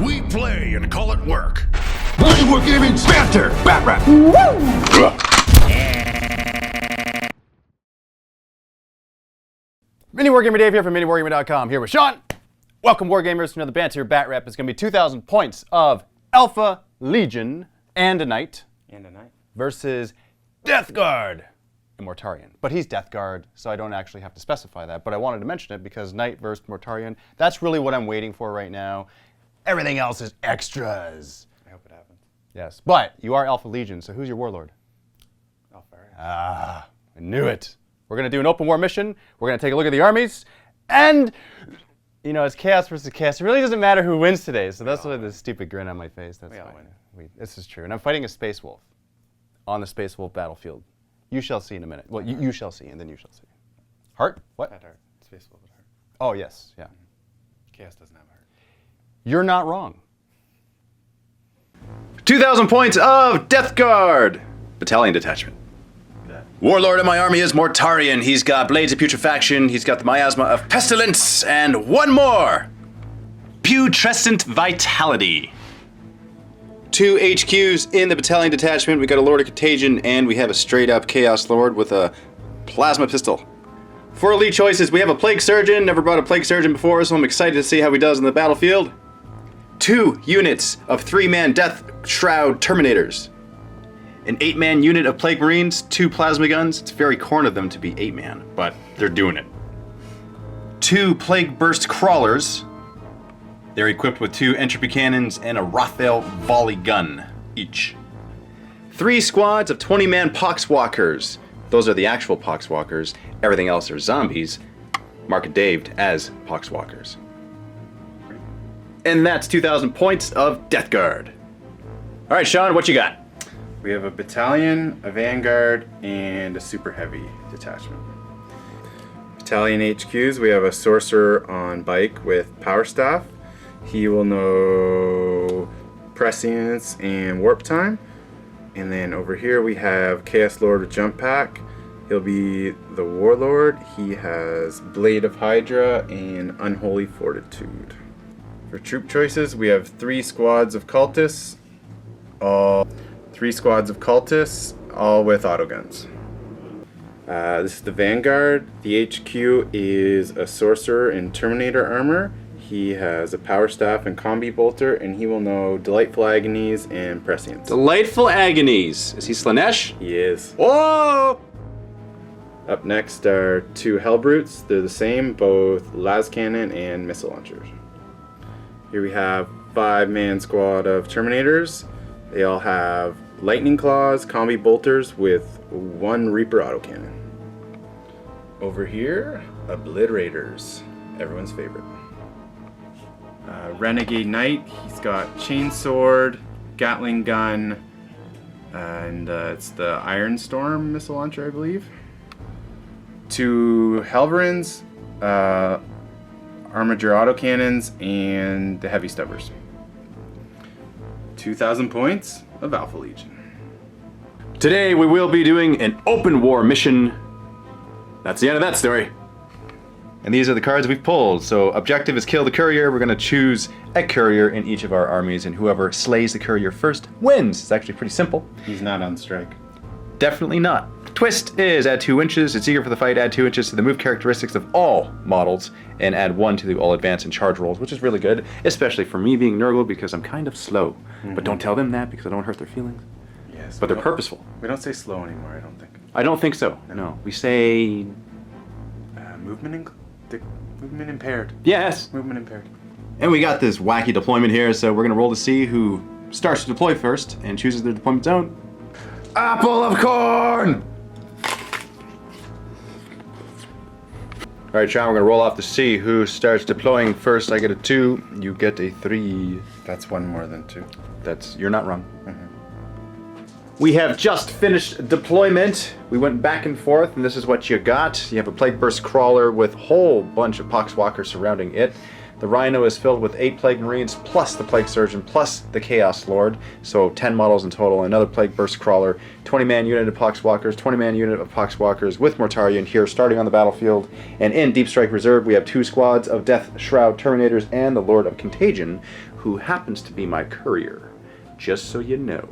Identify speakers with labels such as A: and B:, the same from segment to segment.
A: We play and call it work.
B: MiniWarGaming Banter! Batrep!
C: MiniWarGamer Dave here from MiniWarGaming.com, here with Shawn. Welcome, Wargamers, to another Banter. Batrep is going to be 2,000 points of Alpha Legion and a Knight. Versus Deathguard and Mortarion. But he's Deathguard, so I don't actually have to specify that. But I wanted to mention it because Knight versus Mortarion, that's really what I'm waiting for right now. Everything else is extras.
D: I hope it happens.
C: Yes, but you are Alpha Legion, so who's your warlord?
D: Alpha.
C: Ah, I knew it. We're going to do an open war mission. We're going to take a look at the armies. And, you know, it's chaos versus chaos. It really doesn't matter who wins today, so that's why this stupid grin on my face. That's fine. This is true. And I'm fighting a Space Wolf on the Space Wolf battlefield. You shall see in a minute. Well, you shall see, and then you shall see. Heart? What?
D: Heart. Space Wolf with heart.
C: Oh, yes, yeah.
D: Chaos doesn't have a heart.
C: You're not wrong. 2,000 points of Deathguard Battalion Detachment. Warlord of my army is Mortarion. He's got Blades of Putrefaction, he's got the Miasma of Pestilence, and one more! Putrescent Vitality. 2 HQs in the Battalion Detachment. We got a Lord of Contagion, and we have a straight-up Chaos Lord with a Plasma Pistol. For elite choices, we have a Plague Surgeon. Never brought a Plague Surgeon before, so I'm excited to see how he does in the battlefield. 2 units of 3-man Death Shroud Terminators. An 8-man unit of Plague Marines, 2 Plasma Guns. It's very corn of them to be 8-man, but they're doing it. 2 Plague Burst Crawlers. They're equipped with 2 Entropy Cannons and a Rothel Volley Gun each. 3 squads of 20-man Poxwalkers. Those are the actual Poxwalkers. Everything else are zombies, market-daved as Poxwalkers. And that's 2,000 points of Deathguard. All right, Shawn, what you got?
D: We have a battalion, a vanguard, and a super heavy detachment. Battalion HQs, we have a sorcerer on bike with power staff. He will know prescience and warp time. And then over here we have Chaos Lord with jump pack. He'll be the warlord. He has Blade of Hydra and Unholy Fortitude. For troop choices, we have 3 squads of cultists. All with autoguns. This is the Vanguard. The HQ is a sorcerer in Terminator armor. He has a power staff and combi bolter, and he will know Delightful Agonies and Prescience.
C: Delightful Agonies. Is he Slanesh?
D: He is.
C: Whoa!
D: Up next are 2 Hellbrutes. They're the same, both las cannon and missile launchers. Here we have 5-man squad of Terminators. They all have Lightning Claws, combi bolters with 1 Reaper autocannon. Over here, Obliterators, everyone's favorite. Renegade Knight, he's got Chainsword, Gatling Gun, and it's the Iron Storm missile launcher, I believe. 2 Helverins, Armiger autocannons, and the Heavy Stubbers. 2,000 points of Alpha Legion.
C: Today we will be doing an open war mission. That's the end of that story. And these are the cards we've pulled. So objective is kill the courier. We're gonna choose a courier in each of our armies, and whoever slays the courier first wins. It's actually pretty simple.
D: He's not on strike.
C: Definitely not. Twist is add 2 inches. It's eager for the fight. Add 2 inches to the move characteristics of all models, and add 1 to the all advance and charge rolls, which is really good, especially for me being Nurgle because I'm kind of slow. But don't tell them that because I don't hurt their feelings.
D: Yes.
C: But they're purposeful.
D: We don't say slow anymore, I don't think.
C: I don't think so. No. We say
D: Movement impaired.
C: yes.
D: Movement impaired.
C: And we got this wacky deployment here, so we're gonna roll to see who starts to deploy first and chooses their deployment zone. Apple of corn! Alright, Shawn, we're gonna roll off to see who starts deploying first. I get a 2, you get a 3.
D: That's 1 more than 2.
C: You're not wrong. We have just finished deployment. We went back and forth, and this is what you got. You have a Plague Burst Crawler with a whole bunch of Poxwalkers surrounding it. The Rhino is filled with 8 Plague Marines, plus the Plague Surgeon, plus the Chaos Lord. So 10 models in total. Another Plague Burst Crawler, 20-man unit of Poxwalkers, 20-man unit of Poxwalkers with Mortarion here starting on the battlefield. And in Deep Strike Reserve, we have 2 squads of Death Shroud Terminators and the Lord of Contagion, who happens to be my courier, just so you know.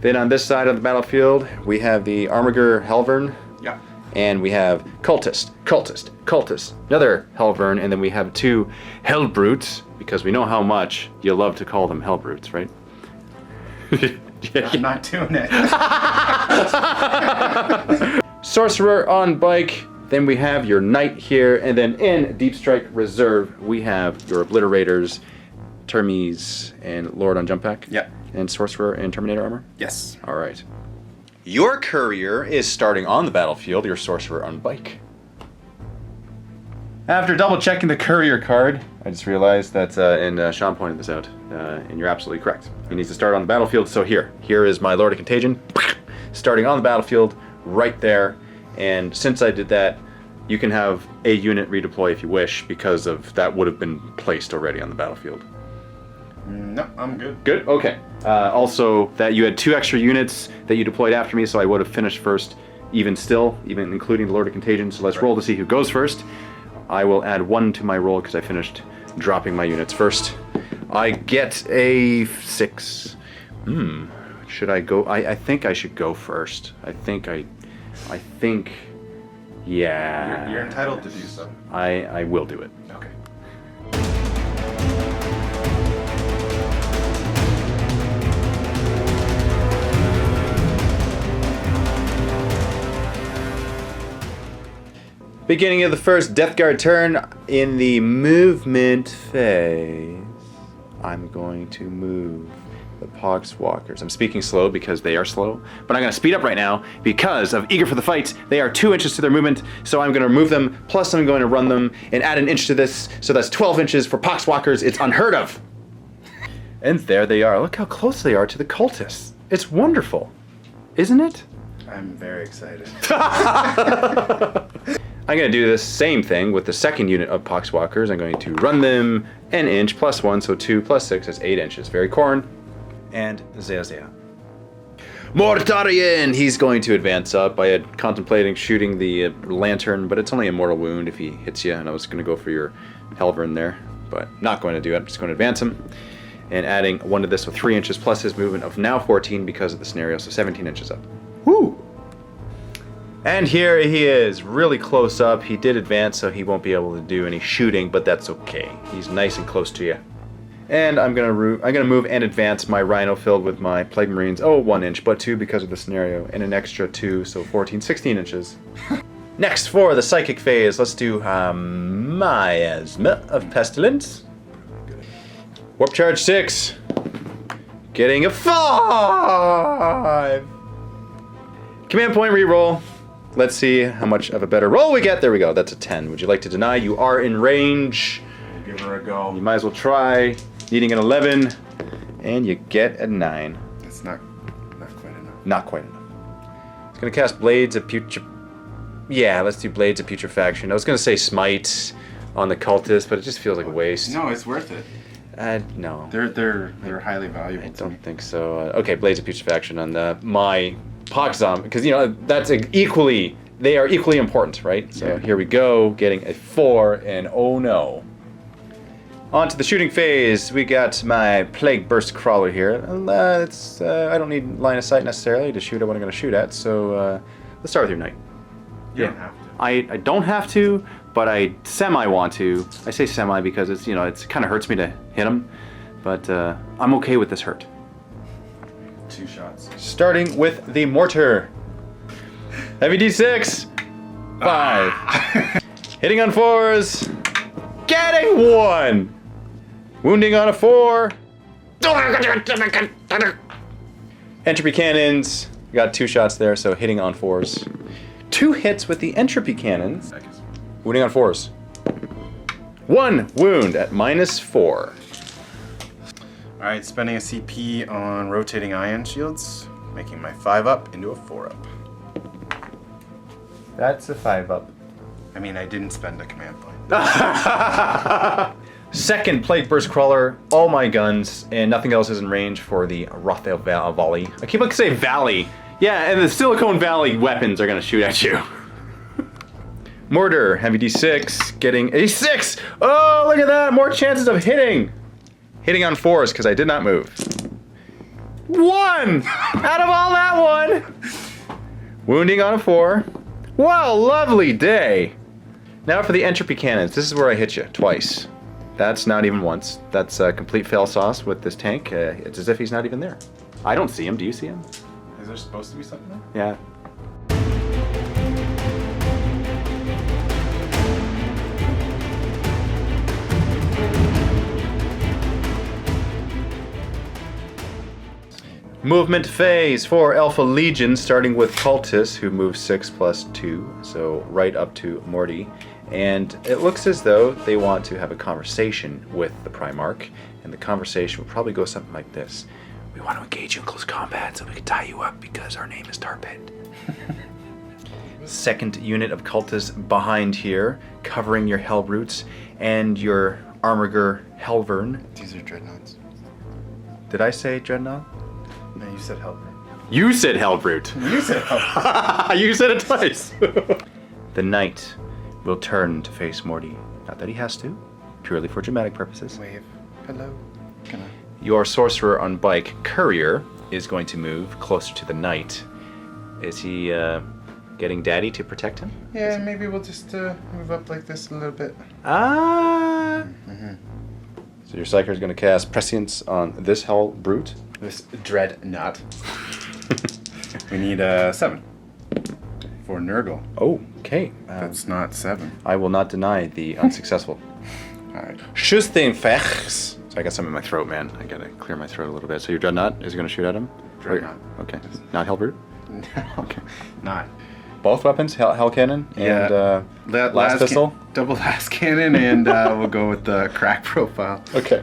C: Then on this side of the battlefield, we have the Armiger Helvern.
D: Yeah.
C: And we have Cultist, another Helvern, and then we have 2 Hellbrutes, because we know how much you love to call them Hellbrutes, right?
D: I'm not doing it.
C: Sorcerer on bike, then we have your Knight here, and then in Deep Strike Reserve, we have your Obliterators, Termies, and Lord on jump pack.
D: Yeah.
C: And Sorcerer and Terminator armor?
D: Yes.
C: All right. Your courier is starting on the battlefield, your sorcerer on bike. After double checking the courier card, I just realized that, and Shawn pointed this out, and you're absolutely correct. He needs to start on the battlefield, so here is my Lord of Contagion, starting on the battlefield, right there, and since I did that, you can have a unit redeploy if you wish, because of that would have been placed already on the battlefield.
D: No, I'm good.
C: Good? Okay. Also, that you had 2 extra units that you deployed after me, so I would have finished first, even including the Lord of Contagion. So let's roll to see who goes first. I will add 1 to my roll because I finished dropping my units first. I get a 6. Should I go? I think I should go first. I think, yeah.
D: You're entitled to do so.
C: I will do it.
D: Okay.
C: Beginning of the first Deathguard turn, in the movement phase, I'm going to move the Poxwalkers. I'm speaking slow because they are slow, but I'm going to speed up right now because of eager for the fight. They are 2 inches to their movement, so I'm going to remove them, plus I'm going to run them and add an inch to this, so that's 12 inches for Poxwalkers. It's unheard of. And there they are. Look how close they are to the cultists. It's wonderful, isn't it?
D: I'm very excited.
C: I'm going to do this same thing with the second unit of Poxwalkers. I'm going to run them an inch plus 1, so 2 plus 6, that's 8 inches. Very corn. And Zea. Mortarion! He's going to advance up. I had contemplating shooting the lantern, but it's only a mortal wound if he hits you, and I was going to go for your Helvern there, but not going to do it. I'm just going to advance him. And adding 1 to this with 3 inches plus his movement of now 14 because of the scenario, so 17 inches up. Woo! And here he is, really close up. He did advance, so he won't be able to do any shooting, but that's okay. He's nice and close to you. And I'm gonna move and advance my Rhino filled with my Plague Marines. 1 inch, but 2 because of the scenario, and an extra 2, so 14, 16 inches. Next, for the Psychic phase, let's do Miasma of Pestilence. Warp Charge 6. Getting a 5. Command point reroll. Let's see how much of a better roll we get. There we go. That's a 10. Would you like to deny? You are in range.
D: We'll give her a go.
C: You might as well try. Needing an 11, and you get a 9.
D: It's not quite enough.
C: Not quite enough. It's gonna cast Blades of Yeah, let's do Blades of Putrefaction. I was gonna say Smite on the cultist, but it just feels like a waste.
D: No, it's worth it.
C: No.
D: They're highly valuable.
C: I don't think so. Okay, Blades of Putrefaction on my Poxom, because you know that's they are equally important, right? So
D: Yeah.
C: Here we go, getting a 4, and oh no. On to the shooting phase. We got my Plague Burst Crawler here. I don't need line of sight necessarily to shoot at what I'm going to shoot at, so let's start with your Knight.
D: You don't have to.
C: I don't have to, but I semi want to. I say semi because it's it kind of hurts me to hit him, but I'm okay with this hurt.
D: 2 shots.
C: Starting with the mortar. Heavy D6. 5. Hitting on 4s. Getting 1. Wounding on a 4. Entropy cannons. Got 2 shots there, so hitting on 4s. 2 hits with the entropy cannons. Wounding on 4s. 1 wound at -4.
D: Alright, spending a CP on rotating ion shields. making my 5-up into a 4-up.
C: That's a 5-up.
D: I mean, I didn't spend a command point.
C: Second plate burst crawler, all my guns, and nothing else is in range for the Rothail Valley. I keep like saying Valley. Yeah, and the Silicon Valley weapons are gonna shoot at you. Mortar, heavy D6, getting a 6! Oh, look at that! More chances of hitting! Hitting on 4s, because I did not move. 1! Out of all that one! Wounding on a 4. Well, lovely day! Now for the entropy cannons. This is where I hit you, twice. That's not even once. That's a complete fail sauce with this tank. It's as if he's not even there. I don't see him. Do you see him?
D: Is there supposed to be something there?
C: Yeah. Movement phase for Alpha Legion, starting with Cultists, who move 6 plus 2, so right up to Morty. And it looks as though they want to have a conversation with the Primarch, and the conversation will probably go something like this. We want to engage you in close combat so we can tie you up because our name is Tarpit. Second unit of Cultists behind here, covering your Hellbrutes and your Armiger Helvern.
D: These are dreadnoughts.
C: Did I say Dreadnought?
D: No, you said helper.
C: You said Hellbrute.
D: You said helper.
C: You said it twice. The knight will turn to face Morty. Not that he has to, purely for dramatic purposes.
D: Wave. Hello. Can I?
C: Your sorcerer on bike, Courier, is going to move closer to the knight. Is he getting Daddy to protect him?
D: Yeah, maybe we'll just move up like this a little bit.
C: Ah. So your Psyker is going to cast Prescience on this Hellbrute.
D: This dreadnought. We need a 7 for Nurgle.
C: Oh, okay.
D: That's not 7.
C: I will not deny the unsuccessful.
D: Alright.
C: Schustenfechs. So I got something in my throat, man. I gotta clear my throat a little bit. So your Dreadnought is gonna shoot at him?
D: Dreadnought.
C: Okay. Not Hellbrute? Okay.
D: Not.
C: Both weapons? Hell Cannon and Last Pistol?
D: Double last cannon, and we'll go with the crack profile.
C: Okay.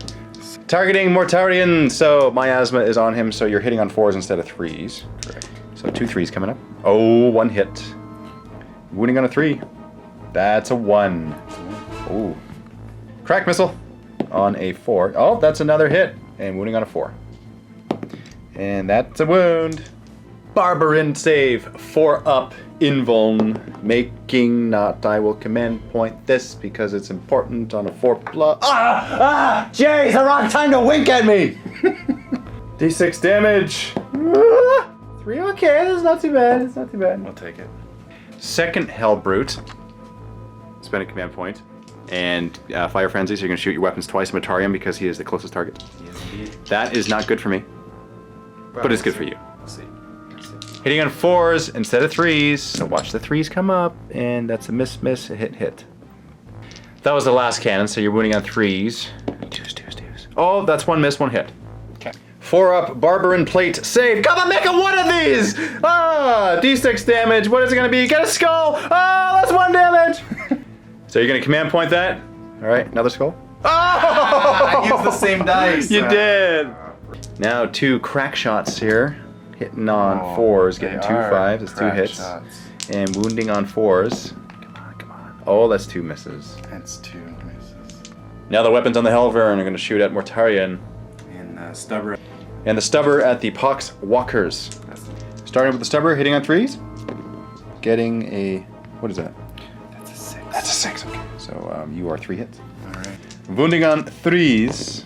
C: Targeting Mortarion, so Miasma is on him, so you're hitting on 4s instead of 3s.
D: Correct.
C: So 2 3s coming up. Oh, 1 hit. Wounding on a 3. That's a 1. Ooh. Crack missile on a 4. Oh, that's another hit. And wounding on a 4. And that's a wound. Barbarin save. 4 up. Invuln. Making not. I will command point this because it's important on a 4 plus. Jeez, the wrong time to wink at me. D6 damage. 3. Okay, that's not too bad. It's not too bad.
D: I'll take it.
C: Second Hellbrute. Spend a command point. And Fire Frenzy, so you're going to shoot your weapons twice at Matarium because he is the closest target.
D: Yes, indeed.
C: That is not good for me, but it's good for you.
D: We'll see.
C: Hitting on 4s instead of 3s, so watch the 3s come up, and that's a miss, a hit. That was the last cannon, so you're wounding on 3s. 2s. Oh, that's 1 miss, 1 hit.
D: Okay.
C: 4 up, Barbarin plate, save. Come on, make a 1 of these! D6 damage, what is it going to be? Get a skull! Oh, that's 1 damage! So you're going to command point that? All right, another skull. Oh!
D: I used the same dice.
C: You did. Now 2 crack shots here. Hitting on 4s, getting 2 5s. That's 2 hits.
D: Shots.
C: And wounding on 4s. Come on. Oh, that's 2 misses.
D: That's 2 misses.
C: Now the weapons on the Helvern are going to shoot at Mortarion.
D: And Stubber.
C: And the Stubber at the Pox Walkers. Starting with the Stubber, hitting on 3s. Getting a... What is that?
D: That's a 6.
C: That's a 6, okay. So you are 3 hits.
D: Alright.
C: Wounding on 3s.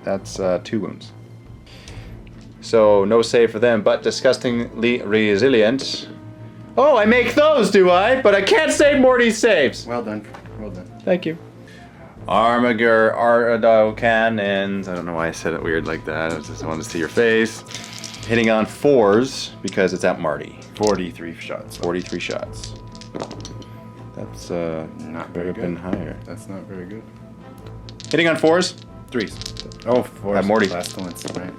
C: That's 2 wounds. So no save for them, but disgustingly resilient. Oh, I make those, do I? But I can't save Morty's saves.
D: Well done. Well done.
C: Thank you. Armiger, Arado cannons. I don't know why I said it weird like that. I just wanted to see your face. Hitting on 4s because it's at Marty.
D: 43 shots.
C: 43 shots. That's
D: Not very
C: could have been
D: good.
C: higher.
D: That's not very good.
C: Hitting on 4s.
D: 3s. Oh, 4s.
C: At Morty.
D: Last ones, right.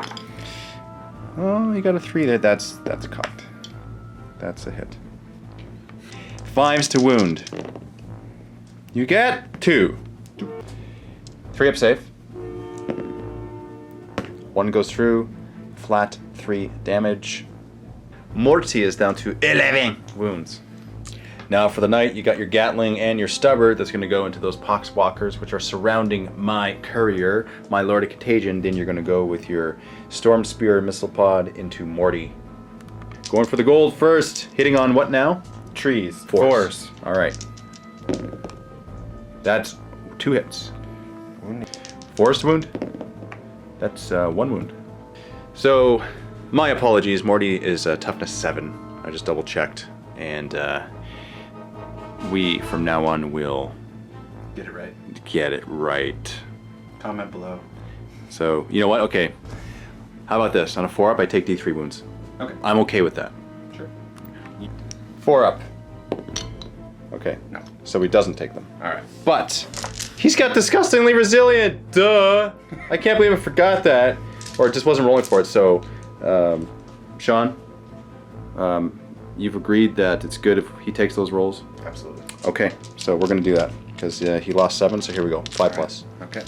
C: Oh, you got a 3 there. That's cocked. That's a hit. 5s to wound. You get 2. 3 up safe. 1 goes through. flat 3 damage. Morty is down to 11 wounds. Now for the knight, you got your Gatling and your Stubber that's going to go into those Poxwalkers, which are surrounding my courier, my Lord of Contagion. Then you're going to go with your Storm Spear Missile Pod into Morty. Going for the gold first. Hitting on what now?
D: Trees.
C: Force. All right. That's 2 hits. Force wound. That's 1 wound. So, my apologies. Morty is toughness 7. I just double checked, and we from now on will
D: Get it right.
C: get it right.
D: Comment below.
C: So you know what? Okay. How about this? On a 4-up, I take D3 wounds.
D: Okay.
C: I'm okay with that.
D: Sure.
C: 4-up. Okay.
D: No.
C: So he doesn't take them.
D: All right.
C: But he's got disgustingly resilient. Duh. I can't believe I forgot that, or it just wasn't rolling for it. So, Shawn, you've agreed that it's good if he takes those rolls.
D: Absolutely.
C: Okay. So we're gonna do that because he lost 7. So here we go. 5 plus.
D: Okay.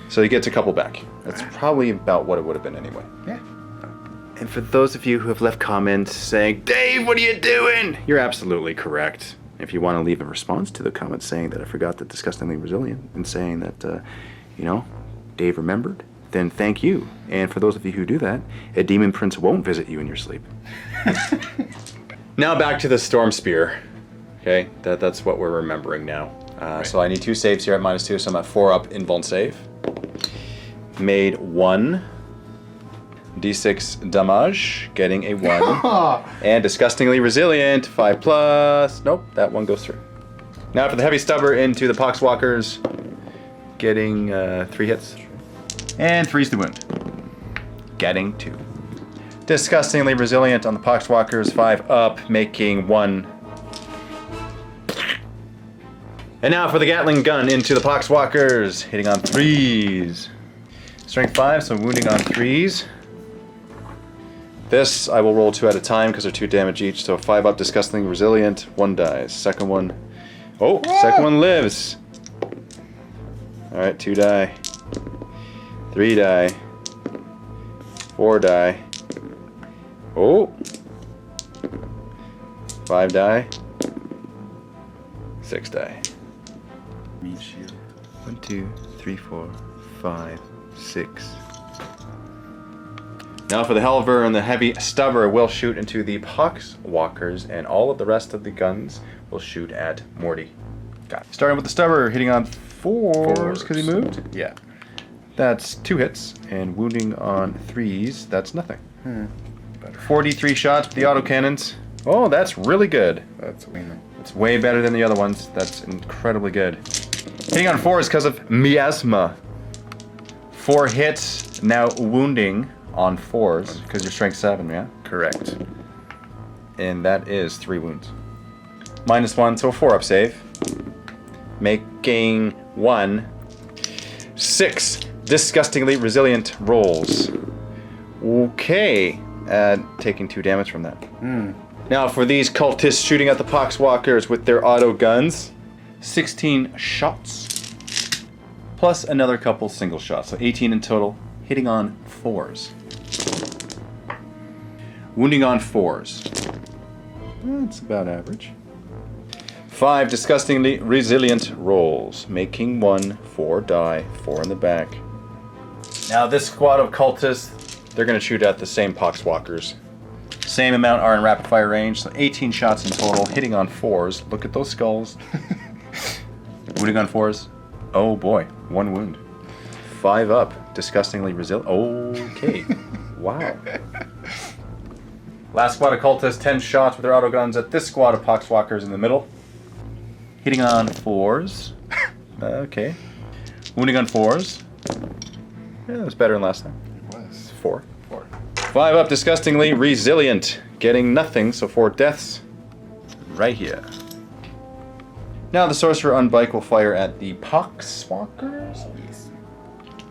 C: So he gets a couple back. That's probably about what it would have been anyway.
D: Yeah.
C: And for those of you who have left comments saying, Dave, what are you doing? You're absolutely correct. If you want to leave a response to the comments saying that I forgot the disgustingly resilient and saying that, Dave remembered, then thank you. And for those of you who do that, a demon prince won't visit you in your sleep. Now back to the Storm Spear. Okay, that's what we're remembering now.
D: Right.
C: So I need 2 saves here at -2, so I'm at 4-up invuln save. Made 1. D6 damage, getting a 1. And disgustingly resilient, 5 plus. Nope, that one goes through. Now for the heavy stubber into the Poxwalkers, getting 3 hits. And 3's the wound. Getting 2. Disgustingly resilient on the Poxwalkers, 5 up, making 1. And now for the Gatling gun into the Poxwalkers, hitting on 3's. Strength 5, so wounding on 3's. This I will roll 2 at a time because they're 2 damage each. So 5 up, disgustingly resilient, 1 dies. Second one, second one lives. All right, 2 die, 3 die, 4 die. 5 die, 6 die.
D: Meat shield.
C: 1, 2, 3, 4, 5, 6. Now for the Helver and the heavy stubber will shoot into the Poxwalkers, and all of the rest of the guns will shoot at Morty. Got it. Starting with the stubber, hitting on 4s because he moved.
D: Yeah.
C: That's 2 hits, and wounding on 3's. That's nothing. 43 shots with the autocannons. Oh, that's really good.
D: That's winning.
C: It's way better than the other ones. That's incredibly good. Hitting on 4s because of miasma. 4 hits, now wounding on 4s because you're strength 7, yeah?
D: Correct.
C: And that is 3 wounds. -1, so a 4-up save. Making 1. 6 disgustingly resilient rolls. Okay. Taking 2 damage from that. Now for these cultists shooting at the Poxwalkers with their auto guns. 16 shots. Plus another couple single shots. So 18 in total. Hitting on 4s. Wounding on 4s. That's about average. 5 disgustingly resilient rolls. Making 1. 4 die. 4 in the back. Now this squad of cultists, they're going to shoot at the same Poxwalkers. Same amount are in rapid fire range, so 18 shots in total, hitting on 4s. Look at those skulls. Wounding on 4s. Oh boy, 1 wound. 5 up, disgustingly resilient. Okay, wow. Last squad of cultists, 10 shots with their autoguns at this squad of Poxwalkers in the middle. Hitting on 4s. Okay. Wounding on 4s. Yeah, that was better than last time.
D: It was.
C: 4. 5 up, disgustingly resilient. Getting nothing, so 4 deaths. Right here. Now the sorcerer on bike will fire at the Poxwalkers.
D: Yes.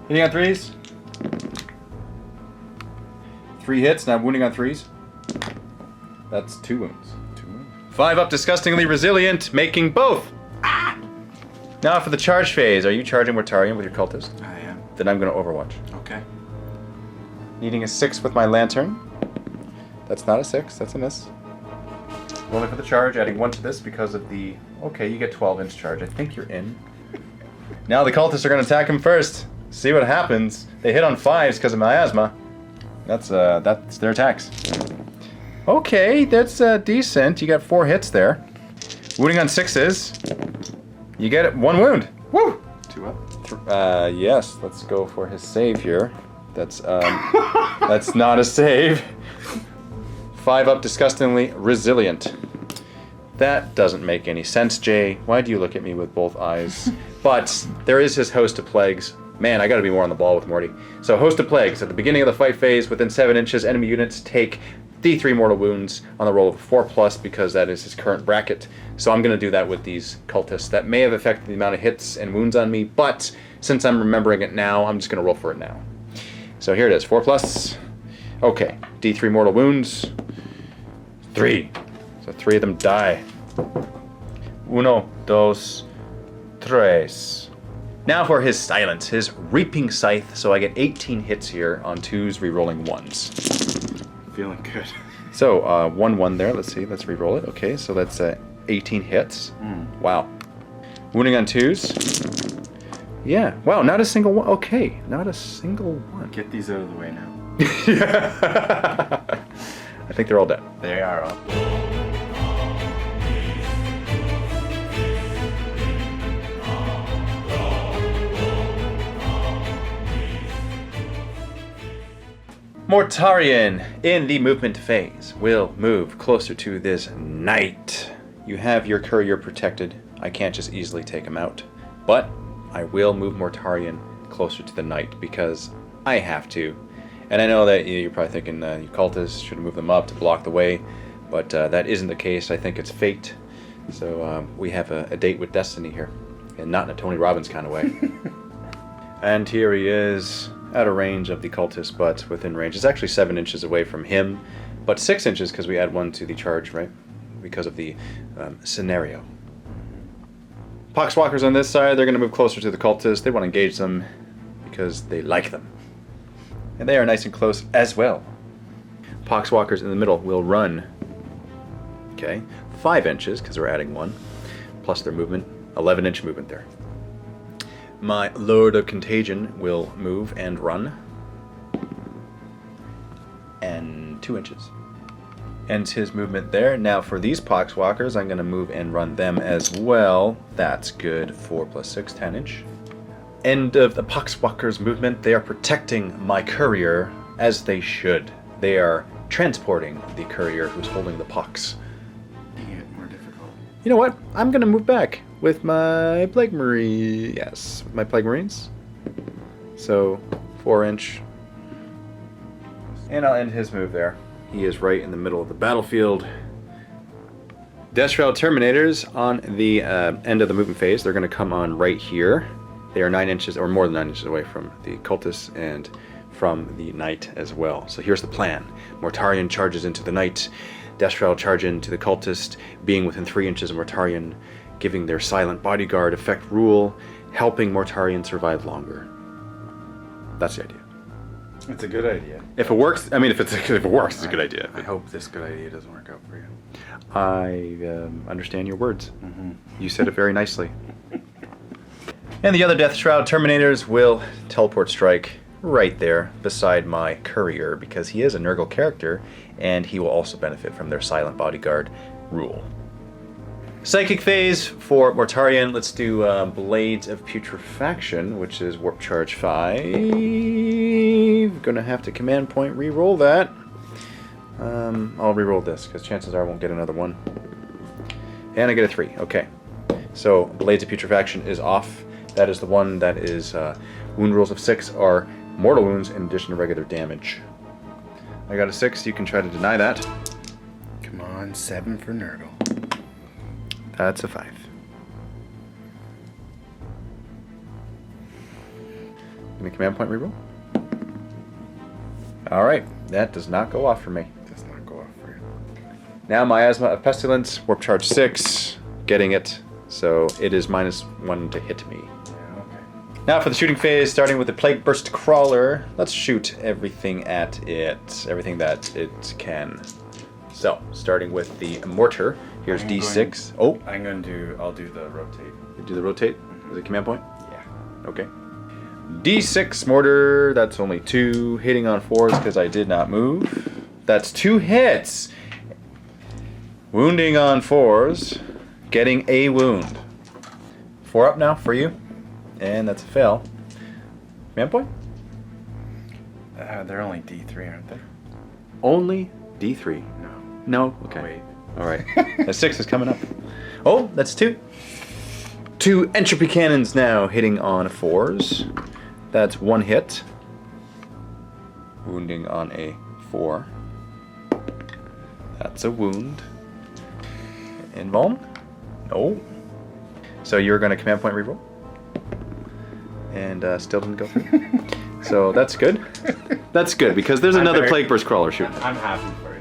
C: Hitting on 3s. 3 hits, now wounding on 3s. That's 2 wounds.
D: 2 wounds.
C: 5 up, disgustingly resilient, making both. Now for the charge phase. Are you charging Mortarion with your cultist?
D: I am.
C: Then I'm going to Overwatch.
D: Okay.
C: Needing a 6 with my lantern. That's not a 6, that's a miss. Rolling for the charge, adding 1 to this because of the... Okay, you get 12-inch charge. I think you're in. Now the cultists are going to attack him first. See what happens. They hit on 5s because of miasma. That's their attacks. Okay, that's decent. You got 4 hits there. Wounding on 6s. You get 1 wound. Woo!
D: 2 up.
C: Yes. Let's go for his save here. That's that's not a save. 5 up, disgustingly resilient. That doesn't make any sense, Jay. Why do you look at me with both eyes? But there is his host of plagues. Man, I gotta be more on the ball with Morty. So, host of plagues. At the beginning of the fight phase, within 7 inches, enemy units take D3 mortal wounds on the roll of 4+, because that is his current bracket. So I'm gonna do that with these cultists. That may have affected the amount of hits and wounds on me, but since I'm remembering it now, I'm just gonna roll for it now. So here it is, 4+. Okay, D3 mortal wounds. 3. So 3 of them die. 1, 2, 3. Now for his silence, his reaping scythe. So I get 18 hits here on 2s, re-rolling 1s.
D: Feeling good.
C: So 1-1 there. Let's see. Let's re-roll it. Okay, so that's 18 hits. Wow. Wounding on 2s. Yeah. Wow. Not a single one. Okay. Not a single one.
D: Get these out of the way now.
C: I think they're all dead.
D: They are all.
C: Mortarion, in the movement phase, will move closer to this knight. You have your courier protected. I can't just easily take him out. But I will move Mortarion closer to the knight because I have to. And I know that you're probably thinking you cultists should move them up to block the way, but that isn't the case. I think it's fate. So we have a date with destiny here, and not in a Tony Robbins kind of way. And here he is, out of range of the cultist, but within range. It's actually 7 inches away from him, but 6 inches because we add 1 to the charge, right? Because of the scenario. Poxwalkers on this side, they're going to move closer to the cultists. They want to engage them because they like them. And they are nice and close as well. Poxwalkers in the middle will run. Okay, 5 inches because we're adding 1, plus their movement, 11-inch movement there. My Lord of Contagion will move and run. And 2 inches. Ends his movement there. Now for these Poxwalkers, I'm going to move and run them as well. That's good. 4 + 6, 10-inch. End of the Poxwalkers' movement. They are protecting my courier as they should. They are transporting the courier who's holding the pox.
D: Making it more difficult.
C: You know what? I'm going to move back with my Plague Marine. Yes, with my Plague Marines. So, 4-inch. And I'll end his move there. He is right in the middle of the battlefield. Deathguard Terminators on the end of the movement phase. They're going to come on right here. They are 9 inches, or more than 9 inches away from the cultists and from the knight as well. So here's the plan. Mortarion charges into the knight. Deathguard charge into the cultist, being within 3 inches of Mortarion, giving their silent bodyguard effect rule, helping Mortarion survive longer. That's the idea.
D: It's a good idea.
C: If it works, I mean, if it works, it's a good idea.
D: I hope this good idea doesn't work out for you.
C: I understand your words. Mm-hmm. You said it very nicely. And the other Deathguard Terminators will teleport strike right there beside my courier because he is a Nurgle character and he will also benefit from their silent bodyguard rule. Psychic phase for Mortarion. Let's do Blades of Putrefaction, which is Warp Charge 5. Gonna have to command point re-roll that. I'll re-roll this because chances are I won't get another one. And I get a 3. Okay. So Blades of Putrefaction is off. That is the one that is wound rolls of 6 are mortal wounds in addition to regular damage. I got a 6. You can try to deny that.
D: Come on, 7 for Nurgle.
C: That's a 5. Give me command point reroll. Alright, that does not go off for me.
D: Does not go off for you.
C: Now Miasma of Pestilence, Warp Charge 6, getting it. So it is -1 to hit me.
D: Yeah, okay.
C: Now for the shooting phase, starting with the Plague Burst Crawler. Let's shoot everything at it. Everything that it can. So, starting with the Mortar. Here's D6.
D: I'll do the rotate.
C: You do the rotate? Is it command point?
D: Yeah.
C: Okay. D6 Mortar. That's only 2. Hitting on 4s because I did not move. That's 2 hits. Wounding on 4s. Getting a wound. 4 up now for you. And that's a fail. Command point?
D: They're only D3, aren't they?
C: Only D3.
D: No.
C: No? Okay.
D: Wait.
C: All right. The 6 is coming up. Oh, that's 2. 2 entropy cannons now hitting on 4s. That's 1 hit. Wounding on a 4. That's a wound. Invuln? No. So you're going to command point reroll? And still didn't go through. So that's good. That's good because there's another Plague Burst Crawler shooting.
D: I'm happy for you.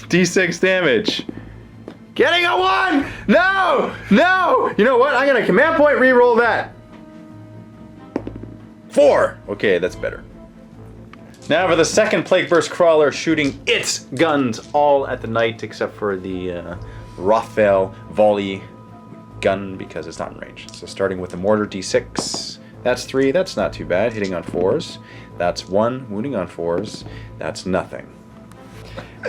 C: D6 damage. Getting a 1! No! No! You know what? I'm gonna command point reroll that. 4! Okay, that's better. Now for the second Plague Burst Crawler shooting its guns all at the knight except for the Rothvale volley gun because it's not in range. So starting with the Mortar D6. That's 3. That's not too bad. Hitting on 4s. That's 1. Wounding on 4s. That's nothing.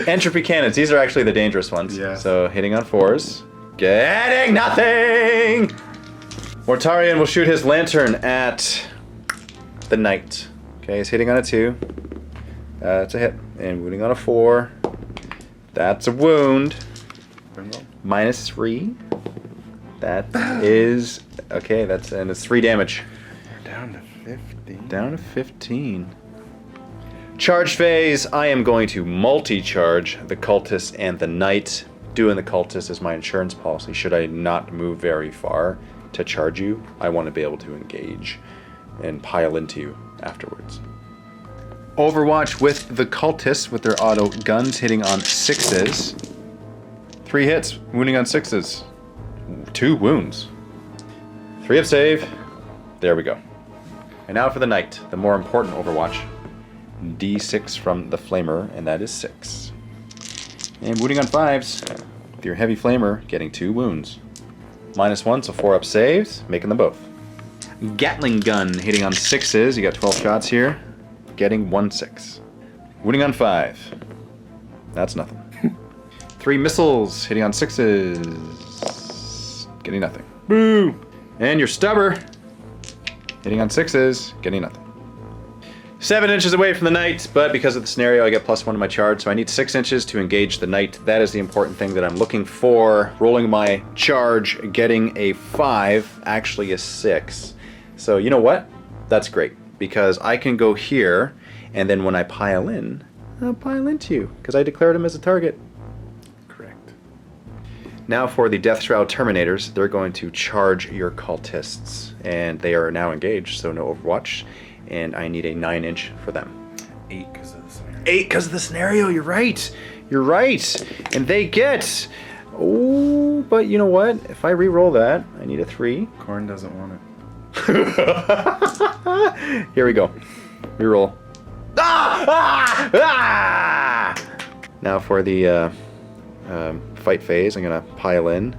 C: Entropy cannons. These are actually the dangerous ones.
D: Yeah.
C: So hitting on 4s. Getting nothing! Mortarion will shoot his lantern at the knight. Okay, he's hitting on a 2. That's a hit. And wounding on a 4. That's a wound. -3. That is okay. And it's 3 damage.
D: Down to 15.
C: Down to 15. Charge phase. I am going to multi-charge the cultist and the knight. Doing the cultist is my insurance policy. Should I not move very far to charge you, I want to be able to engage and pile into you afterwards. Overwatch with the cultists with their auto guns hitting on 6s. 3 hits, wounding on 6s. 2 wounds. 3 up save. There we go. And now for the knight, the more important Overwatch. D6 from the flamer, and that is 6. And wounding on 5s. With your heavy flamer, getting 2 wounds. -1, so 4 up saves, making them both. Gatling gun hitting on 6s. You got 12 shots here. Getting 1/6. Wounding on 5. That's nothing. 3 missiles hitting on 6s. Getting nothing. Boo! And your stubber hitting on 6s. Getting nothing. 7 inches away from the knight, but because of the scenario, I get +1 to my charge, so I need 6 inches to engage the knight. That is the important thing that I'm looking for. Rolling my charge, getting a 5, actually a 6. So you know what? That's great, because I can go here, and then when I pile in, I'll pile into you, because I declared him as a target.
D: Correct.
C: Now for the Death Shroud Terminators, they're going to charge your cultists, and they are now engaged, so no Overwatch. And I need a 9-inch for them.
D: 8 because of the scenario.
C: 8 because of the scenario, you're right. You're right. And they get... Oh, but you know what? If I re-roll that, I need a 3.
D: Corn doesn't want it.
C: Here we go. Re-roll. Ah! Ah! Ah! Now for the fight phase, I'm going to pile in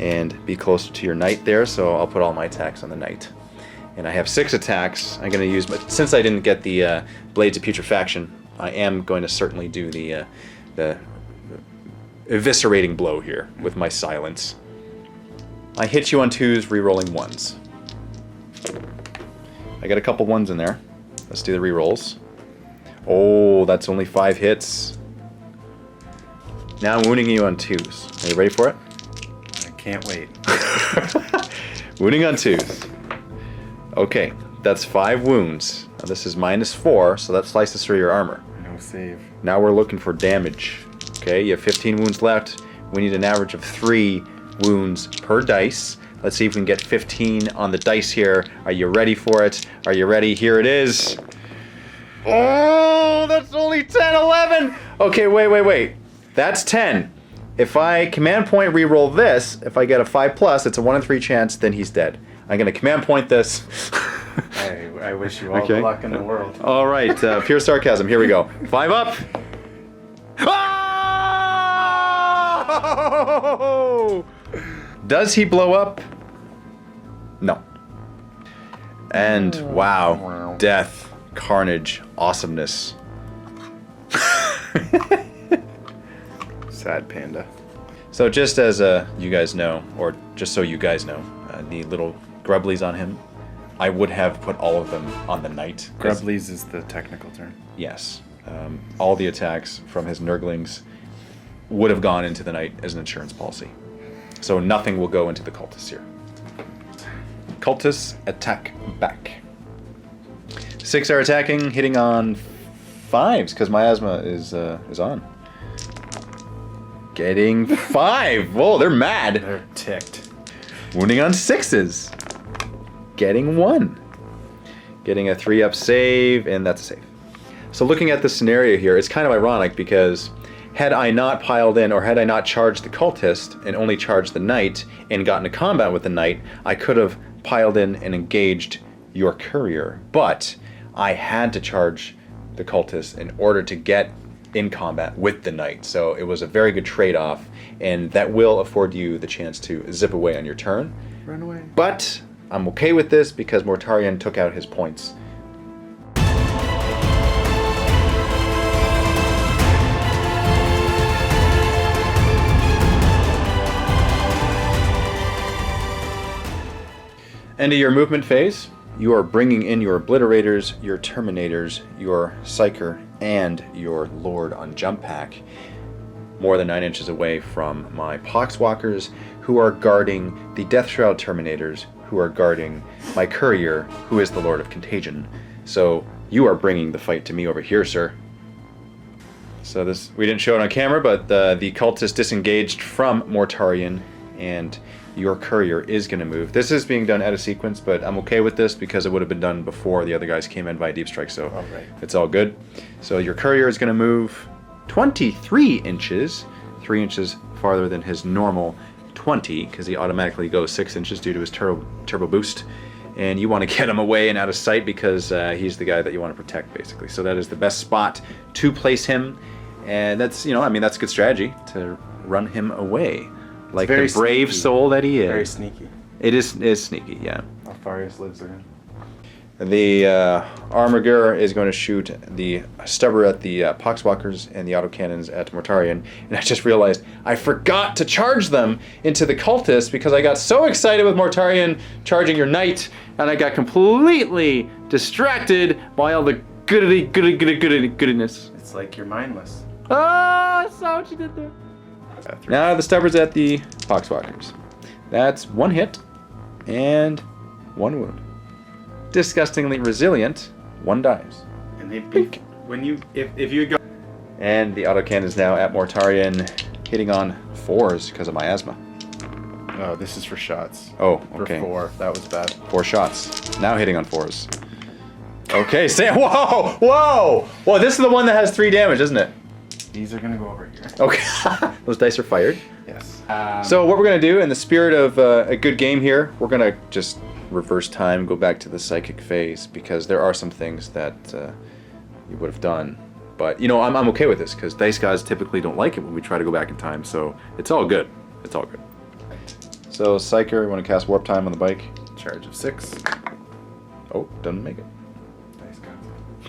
C: and be closer to your knight there, so I'll put all my attacks on the knight. And I have 6 attacks. I'm going to use, but since I didn't get the Blades of Putrefaction, I am going to certainly do the eviscerating blow here with my silence. I hit you on 2s, re-rolling 1s. I got a couple 1s in there. Let's do the re-rolls. Oh, that's only 5 hits. Now I'm wounding you on 2s. Are you ready for it?
D: I can't wait.
C: Wounding on 2s. Okay, that's 5 wounds. Now this is -4, so that slices through your armor.
D: No save.
C: Now we're looking for damage. Okay, you have 15 wounds left. We need an average of 3 wounds per dice. Let's see if we can get 15 on the dice here. Are you ready for it? Are you ready? Here it is. Oh, that's only 10, 11. Okay, wait. That's 10. if I command point reroll this, if I get a 5+, it's a 1 in 3 chance, then he's dead. I'm going to command point this.
D: I wish you all the luck in the world.
C: All right, pure sarcasm. Here we go. 5 up. Oh! Does he blow up? No. And wow, death, carnage, awesomeness.
D: Sad panda.
C: So just as you guys know, or just so you guys know, the little grubblies on him, I would have put all of them on the knight.
D: Grubblies is the technical term.
C: Yes. All the attacks from his nurglings would have gone into the knight as an insurance policy. So nothing will go into the cultists here. Cultists attack back. 6 are attacking, hitting on 5s because miasma is on. Getting 5. Whoa, they're mad.
D: They're ticked.
C: Wounding on 6s. Getting 1. Getting a 3-up save, and that's a save. So looking at the scenario here, it's kind of ironic because had I not piled in, or had I not charged the cultist and only charged the knight and gotten to combat with the knight, I could have piled in and engaged your courier. But I had to charge the cultist in order to get in combat with the knight. So it was a very good trade-off, and that will afford you the chance to zip away on your turn.
D: Run away.
C: But I'm okay with this because Mortarion took out his points. End of your movement phase, you are bringing in your Obliterators, your Terminators, your Psyker, and your Lord on jump pack more than 9 inches away from my Poxwalkers, who are guarding the Death Shroud Terminators, who are guarding my Courier, who is the Lord of Contagion. So you are bringing the fight to me over here, sir. So this, we didn't show it on camera, but the cultist disengaged from Mortarion, and your courier is going to move. This is being done out of sequence, but I'm okay with this because it would have been done before the other guys came in by deep strike, so it's all good. So your courier is going to move 23 inches, 3 inches farther than his normal 20, because he automatically goes 6 inches due to his turbo boost. And you want to get him away and out of sight because he's the guy that you want to protect, basically. So that is the best spot to place him, and that's, you know, I mean, that's a good strategy to run him away. Like the brave
D: sneaky.
C: soul that he is.
D: Very sneaky.
C: It is sneaky, yeah.
D: Alfarius lives again.
C: The Armorger is going to shoot the Stubber at the Poxwalkers and the autocannons at Mortarion. And I just realized I forgot to charge them into the cultists because I got so excited with Mortarion charging your knight, and I got completely distracted by all the goodiness.
D: It's like you're mindless.
C: Oh, I saw what you did there. Now the Stubber's at the Poxwalkers. That's 1 hit and 1 wound. Disgustingly resilient, 1 dies.
D: And they peek when you if you go.
C: And the autocannon is now at Mortarion, hitting on 4s because of miasma.
D: Oh, this is for shots.
C: Oh, okay.
D: For 4. That was bad.
C: 4 shots. Now hitting on 4s. Okay, Sam. Whoa! Well, this is the one that has 3 damage, isn't it?
D: These are gonna go over here.
C: Okay. Those dice are fired.
D: Yes.
C: So what we're gonna do, in the spirit of a good game here, we're gonna just reverse time, go back to the psychic phase, because there are some things that you would have done. But you know, I'm okay with this because dice gods typically don't like it when we try to go back in time. So it's all good. It's all good. So Psyker, we want to cast Warp Time on the bike.
D: Charge of 6.
C: Oh, doesn't make it.
D: Dice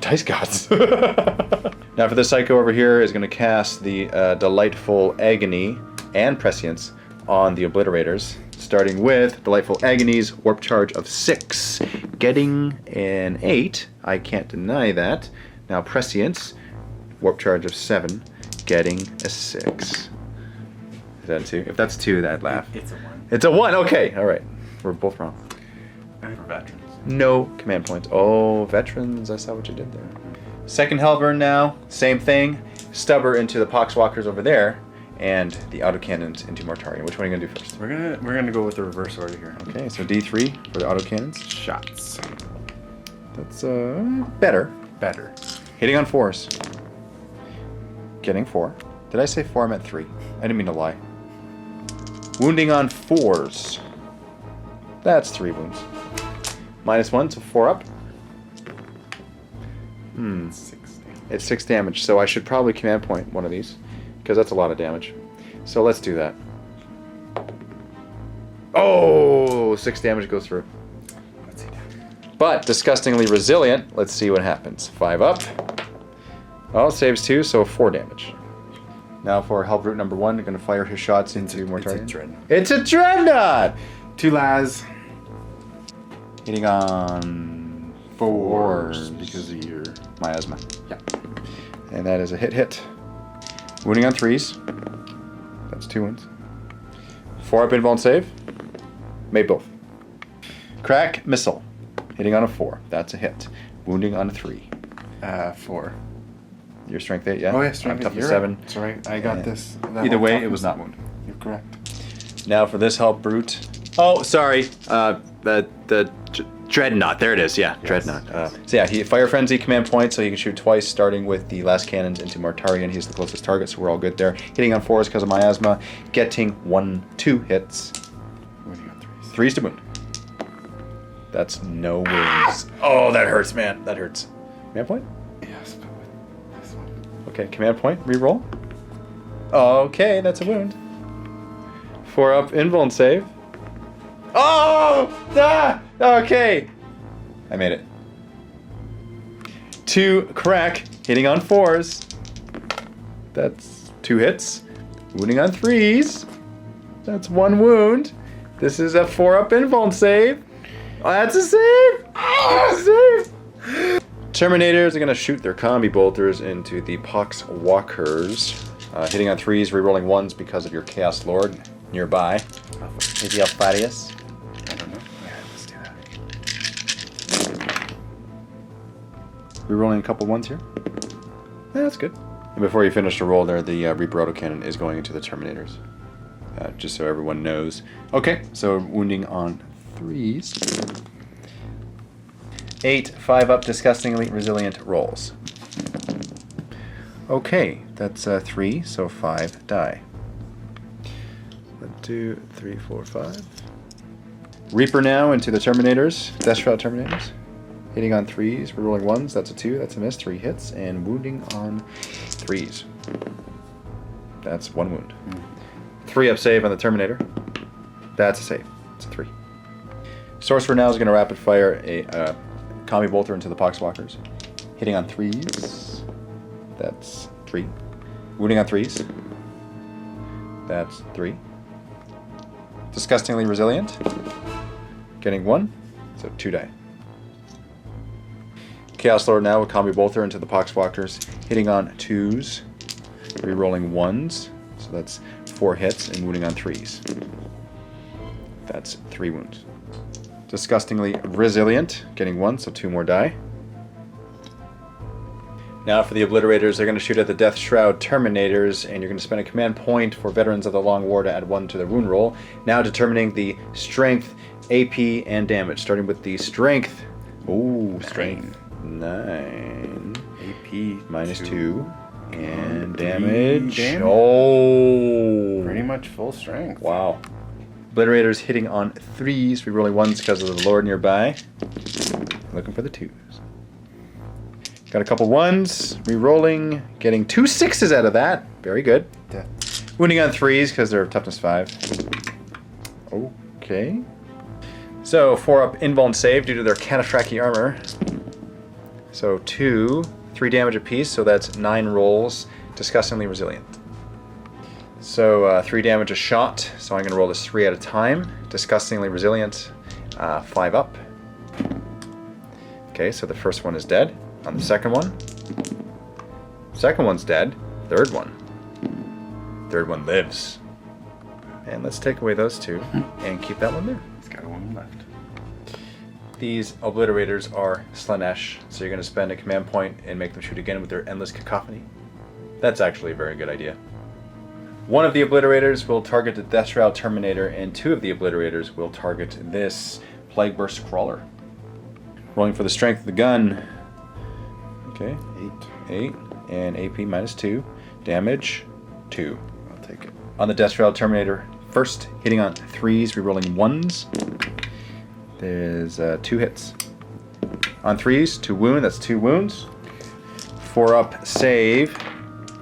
C: Dice
D: gods.
C: gods. Now for the Psycho over here is going to cast the Delightful Agony and Prescience on the Obliterators, starting with Delightful Agony's Warp Charge of 6, getting an 8. I can't deny that. Now Prescience, Warp Charge of 7, getting a 6. Is that a 2? If that's 2, I'd laugh.
D: It's a 1.
C: It's a 1, okay, alright. We're both wrong.
D: And for veterans.
C: No command points. Oh, veterans, I saw what you did there. Second Hellburn now, same thing. Stubber into the Poxwalkers over there, and the autocannons into Mortarion. Which one are you gonna do first?
D: We're gonna go with the reverse order here.
C: Okay, so D3 for the autocannons.
D: Shots.
C: That's better.
D: Better.
C: Hitting on 4s. Getting 4. Did I say 4? I meant 3. I didn't mean to lie. Wounding on 4s. That's 3 wounds. -1, so 4 up.
D: 6 damage.
C: It's 6 damage, so I should probably command point one of these, because that's a lot of damage. So let's do that. Oh, 6 damage goes through.
D: Let's see.
C: But disgustingly resilient. Let's see what happens. 5 up. Oh, saves 2, so 4 damage. Now for help route number 1, we're going to fire his shots into Mortarion.
D: It's a dreadnought.
C: It's a dreadnought!
D: 2 las.
C: Hitting on 4 because of your miasma.
D: Yeah.
C: And that is a hit. Wounding on 3s. That's 2 wounds. 4 up invuln save. Made both. Crack missile. Hitting on a 4. That's a hit. Wounding on a 3.
D: 4.
C: Your strength 8, yeah?
D: Oh yeah,
C: I'm
D: strength.
C: toughness
D: You're
C: 7.
D: Right. That's right. I got this. That
C: Either
D: whole
C: way, it
D: toughness.
C: was not wound.
D: You're correct.
C: Now for this help brute. Oh, sorry. The dreadnought. There it is. Yeah,
D: Yes,
C: dreadnought.
D: yes.
C: So yeah, he fire frenzy command point, so he can shoot twice, starting with the last cannons into Mortarion. He's the closest target, so we're all good there. Hitting on 4s because of miasma, getting 2 hits.
D: Wounding on 3s.
C: 3s to wound. That's no wounds. Oh, that hurts, man. That hurts. Command point?
D: Yes, but with this one.
C: Okay, command point. Reroll. Okay, that's a wound. 4 up invuln save. Oh! Ah! Okay. I made it. 2 crack, hitting on 4s. That's 2 hits. Wounding on 3s. That's 1 wound. This is a 4 up invuln save. Oh, that's a save! Oh, save! Terminators are going to shoot their combi bolters into the Pox Walkers. Hitting on 3s, rerolling 1s because of your Chaos Lord nearby. Is he Alpharius?
D: I don't know. Yeah, let's do that.
C: Rerolling a couple 1s here. Yeah, that's good. And before you finish the roll there, the Reaper autocannon is going into the Terminators. Just so everyone knows. Okay, so wounding on 3s. 8, 5 up, disgustingly resilient rolls. Okay, that's 3, so 5 die. 1, 2, 3, 4, 5. Reaper now into the Terminators, Deathshroud Terminators. Hitting on 3s, rerolling 1s, that's a 2, that's a miss, 3 hits, and wounding on 3s. That's 1 wound. 3 up save on the Terminator. That's a save. It's a 3. Sorcerer now is going to rapid fire a Combi Bolter into the Poxwalkers. Hitting on 3s. That's 3. Wounding on 3s. That's 3. Disgustingly resilient. Getting 1. So 2 die. Chaos Lord now with Combi Bolter into the Poxwalkers. Hitting on 2s. Rerolling 1s. So that's 4 hits and wounding on 3s. That's 3 wounds. Disgustingly resilient, getting 1, so 2 more die. Now for the Obliterators, they're going to shoot at the Death Shroud Terminators, and you're going to spend a command point for Veterans of the Long War to add 1 to their wound roll. Now determining the Strength, AP, and damage, starting with the Strength. Ooh, Strength. 9.
D: AP
C: -2. And
D: 3
C: damage.
D: damage.
C: Oh.
D: Pretty much full strength.
C: Wow. Obliterators hitting on 3s, rerolling 1s because of the Lord nearby. Looking for the 2s. Got a couple 1s, rerolling, getting 2 6s out of that. Very good.
D: Death.
C: Wounding on 3s because they're toughness 5. Okay. So 4 up invuln save due to their cataphracty armor. So 2, 3 damage apiece, so that's 9 rolls. Disgustingly resilient. So 3 damage a shot, so I'm going to roll this 3 at a time. Disgustingly resilient, 5 up. Okay, so the first one is dead. On the second one. Second one's dead. Third one. Third one lives. And let's take away those 2 and keep that one there.
D: It's got 1 left.
C: These Obliterators are Slanesh, so you're going to spend a command point and make them shoot again with their Endless Cacophony. That's actually a very good idea. 1 of the Obliterators will target the Death Shroud Terminator, and 2 of the Obliterators will target this Plague Burst Crawler. Rolling for the strength of the gun. Okay, 8, and AP -2. Damage, 2.
D: I'll take it.
C: On the Deathguard Terminator, first hitting on 3s, rerolling 1s. There's 2 hits. On 3s, 2 wound, that's 2 wounds. 4 up, save,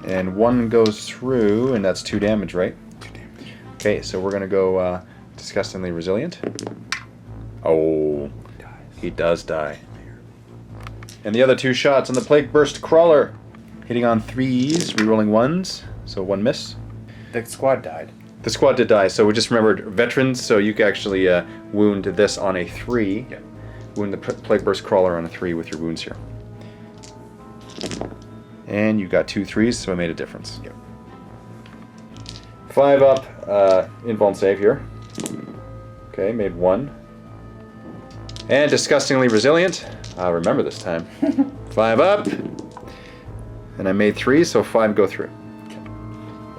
C: and 1 goes through, and that's 2 damage, right?
D: 2 damage.
C: Okay, so we're gonna go disgustingly resilient. Oh, he does die. And the other 2 shots on the Plague Burst Crawler, hitting on 3s, rerolling 1s, so 1 miss.
D: The squad died.
C: The squad did die, so we just remembered veterans, so you can actually wound this on a 3.
D: Yep.
C: Wound the Plague Burst Crawler on a 3 with your wounds here. And you got 2 3s, so it made a difference.
D: Yep.
C: 5 up, invuln save here. Okay, made 1. And disgustingly resilient. I'll remember this time. 5 up. And I made 3, so 5 go through.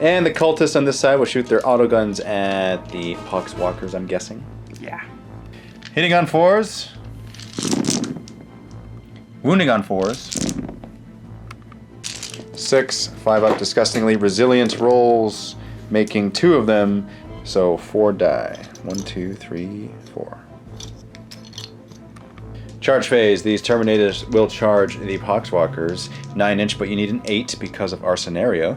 C: And the cultists on this side will shoot their autoguns at the Poxwalkers, I'm guessing.
D: Yeah.
C: Hitting on 4s. Wounding on 4s. 6, 5 up, disgustingly resilient rolls, making 2 of them, so 4 die. 1, 2, 3, 4. Charge phase. These Terminators will charge the Poxwalkers. 9-inch, but you need an 8 because of our scenario.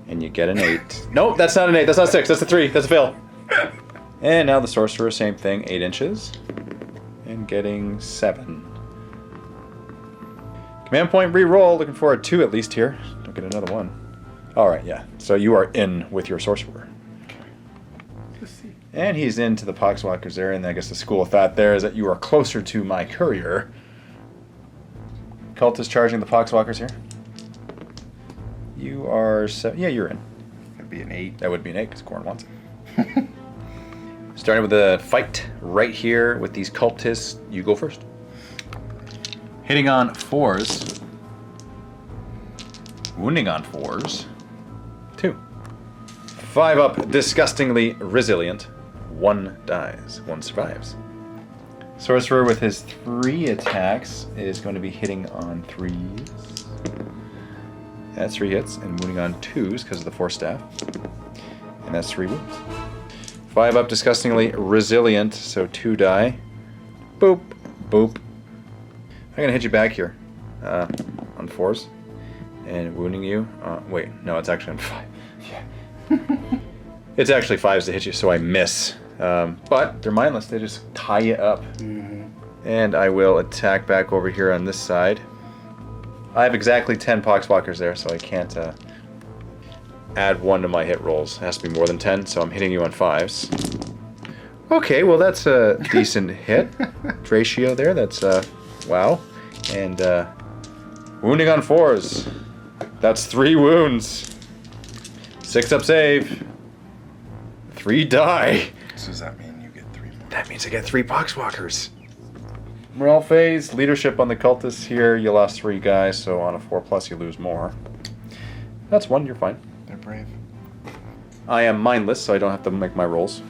C: And you get an 8. Nope, that's not an 8. That's not 6. That's a 3. That's a fail. And now the Sorcerer, same thing. 8 inches. And getting 7. Command point re-roll. Looking for a 2 at least here. Don't get another 1. Alright, yeah. So you are in with your Sorcerer.
D: Let's see.
C: And he's into the Poxwalkers there, and I guess the school of thought there is that you are closer to my courier. Cultist charging the Poxwalkers here. You are... yeah, you're in.
D: That'd be an 8.
C: That would be an 8 because Corn wants it. Starting with the fight right here with these cultists. You go first. Hitting on 4s. Wounding on 4s. 2. 5 up, disgustingly resilient. 1 dies. 1 survives. Sorcerer with his 3 attacks is going to be hitting on 3s. That's 3 hits, and wounding on 2s because of the Force Staff. And that's 3 wounds. 5 up, disgustingly resilient, so 2 die. Boop, boop. I'm going to hit you back here on 4s. And wounding you. Wait, no, it's actually on 5. Yeah. It's actually 5s to hit you, so I miss. But they're mindless. They just tie you up. Mm-hmm. And I will attack back over here on this side. I have exactly 10 Poxwalkers there, so I can't add 1 to my hit rolls. It has to be more than 10, so I'm hitting you on 5s. Okay, well that's a decent hit ratio there. That's, wow. And wounding on 4s. That's 3 wounds. 6 up save. 3 die.
D: So does that mean you get 3 more?
C: That means I get 3 Poxwalkers. Morale phase, leadership on the cultists here. You lost 3 guys, so on a 4+ you lose more. That's 1, you're fine.
D: They're brave.
C: I am mindless, so I don't have to make my rolls.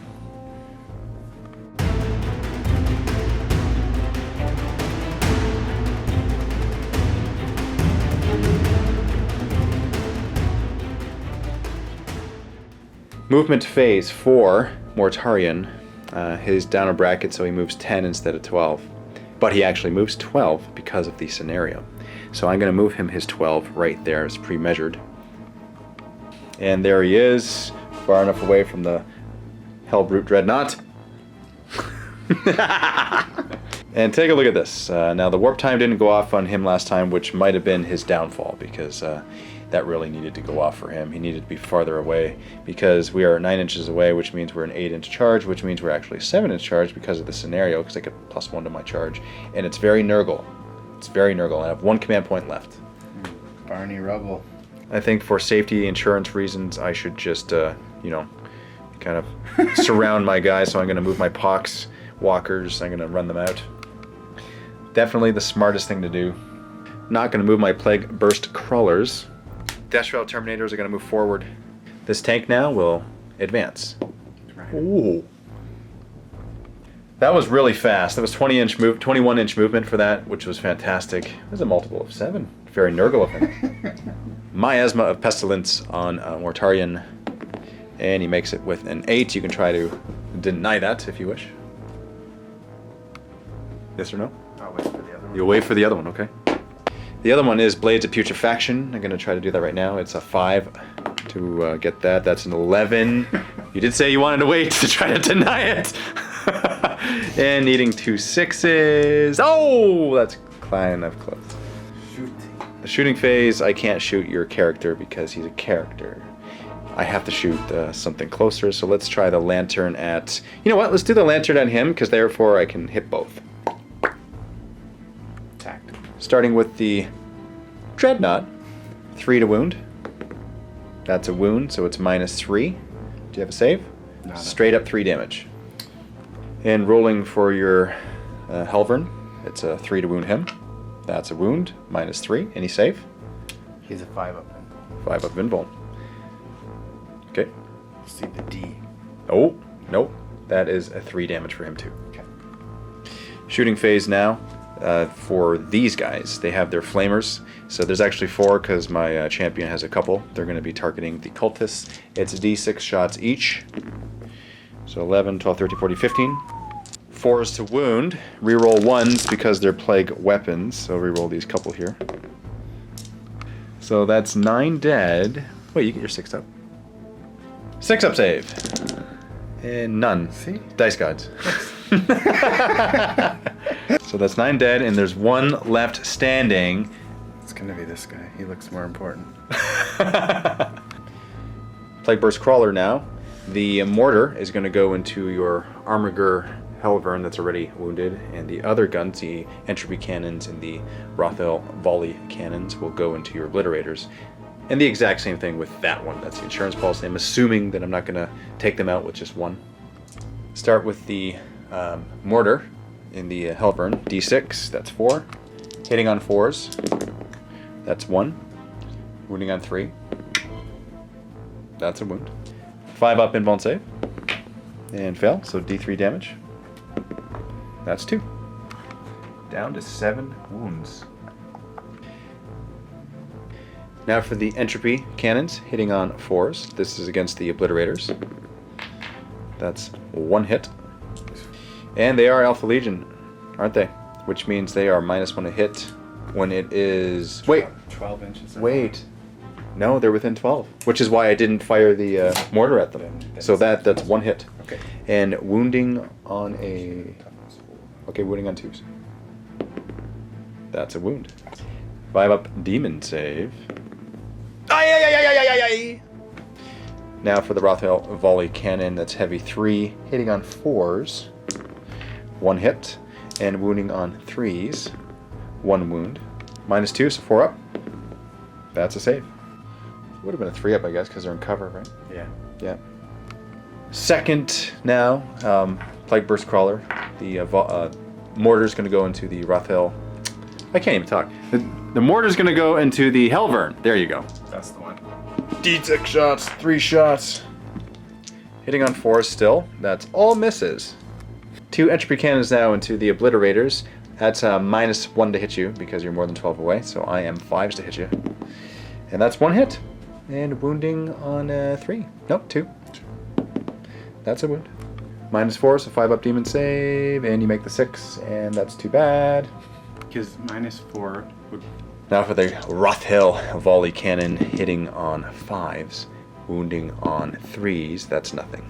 C: Movement phase 4, Mortarion. His downward bracket, so he moves 10 instead of 12. But he actually moves 12 because of the scenario. So I'm going to move him his 12 right there as pre-measured. And there he is, far enough away from the Hellbrute Dreadnought. And take a look at this. Now the warp time didn't go off on him last time, which might have been his downfall, because that really needed to go off for him. He needed to be farther away, because we are 9 inches away, which means we're an 8-inch charge, which means we're actually a 7-inch charge because of the scenario, because I get +1 to my charge. And it's very Nurgle. It's very Nurgle. I have 1 command point left.
D: Barney Rubble.
C: I think for safety insurance reasons, I should just, you know, kind of surround my guys. So I'm going to move my Pox Walkers. I'm going to run them out. Definitely the smartest thing to do. Not going to move my Plague Burst Crawlers. Deathguard Terminators are going to move forward. This tank now will advance.
D: Right.
C: Ooh. That was really fast. That was 21-inch movement for that, which was fantastic. There's a multiple of 7. Very Nurgle effect. Miasma of Pestilence on Mortarion. And he makes it with an 8. You can try to deny that if you wish. Yes or no?
D: I'll wait for the other one.
C: You'll wait for the other one, okay. The other one is Blades of Putrefaction. I'm going to try to do that right now. It's a 5 to get that. That's an 11. You did say you wanted to wait to try to deny it. And needing 2 6s. Oh, that's kind of close. The shooting phase, I can't shoot your character because he's a character. I have to shoot something closer, so let's try the lantern at... You know what, let's do the lantern at him, because therefore I can hit both.
D: Tact.
C: Starting with the Dreadnought. 3 to wound. That's a wound, so it's -3. Do you have a save?
D: Nada.
C: Straight up 3 damage. And rolling for your Helvern, it's a 3 to wound him. That's a wound, -3. Any save?
D: He's a 5 up then.
C: 5 up invuln. Okay.
D: See the D.
C: Oh, nope. That is a 3 damage for him too.
D: Okay.
C: Shooting phase now for these guys. They have their flamers. So there's actually 4 because my champion has a couple. They're going to be targeting the cultists. It's D6 shots each. So 11, 12, 13, 14, 15. 4s to wound. Reroll 1s because they're plague weapons. So reroll these couple here. So that's 9 dead. Wait, you get your 6 up. 6 up save. And none.
D: See?
C: Dice gods. So that's 9 dead, and there's 1 left standing.
D: It's gonna be this guy. He looks more important.
C: Plague Burst Crawler now. The mortar is going to go into your Armiger Helvern that's already wounded, and the other guns, the Entropy Cannons and the Rothel Volley Cannons, will go into your Obliterators. And the exact same thing with that one. That's the insurance policy. I'm assuming that I'm not going to take them out with just 1. Start with the mortar in the Helvern. D6, that's 4. Hitting on 4s, that's 1. Wounding on 3. That's a wound. 5 up invuln save. And fail, so D3 damage. That's 2. Down to 7 wounds. Now for the Entropy Cannons, hitting on 4s. This is against the Obliterators. That's 1 hit. And they are Alpha Legion, aren't they? Which means they are -1 to hit when it is... Wait!
D: 12 inches.
C: Wait. No, they're within 12. Which is why I didn't fire the mortar at them. So that's 1 hit.
D: Okay.
C: And wounding on a... Okay, wounding on 2s. That's a wound. 5 up demon save. Ay. Now for the Rothel Volley Cannon, that's heavy 3, hitting on 4s. 1 hit. And wounding on 3s. 1 wound. -2, so 4 up. That's a save. Would have been a 3 up, I guess, because they're in cover, right?
D: Yeah.
C: Yeah. Second now, Plague Burst Crawler. The mortar's going to go into the Rothel. I can't even talk. The mortar's going to go into the Helvern. There you go.
D: That's the one.
C: D6 shots, 3 shots. Hitting on 4 still. That's all misses. 2 Entropy Cannons now into the Obliterators. That's -1 to hit you because you're more than 12 away. So I am 5s to hit you. And that's 1 hit. And wounding on 3. Nope, 2. That's a wound. -4, so 5 up demon save. And you make the 6, and that's too bad.
D: Because -4 would...
C: Now for the Rothel Volley Cannon, hitting on 5s. Wounding on 3s. That's nothing.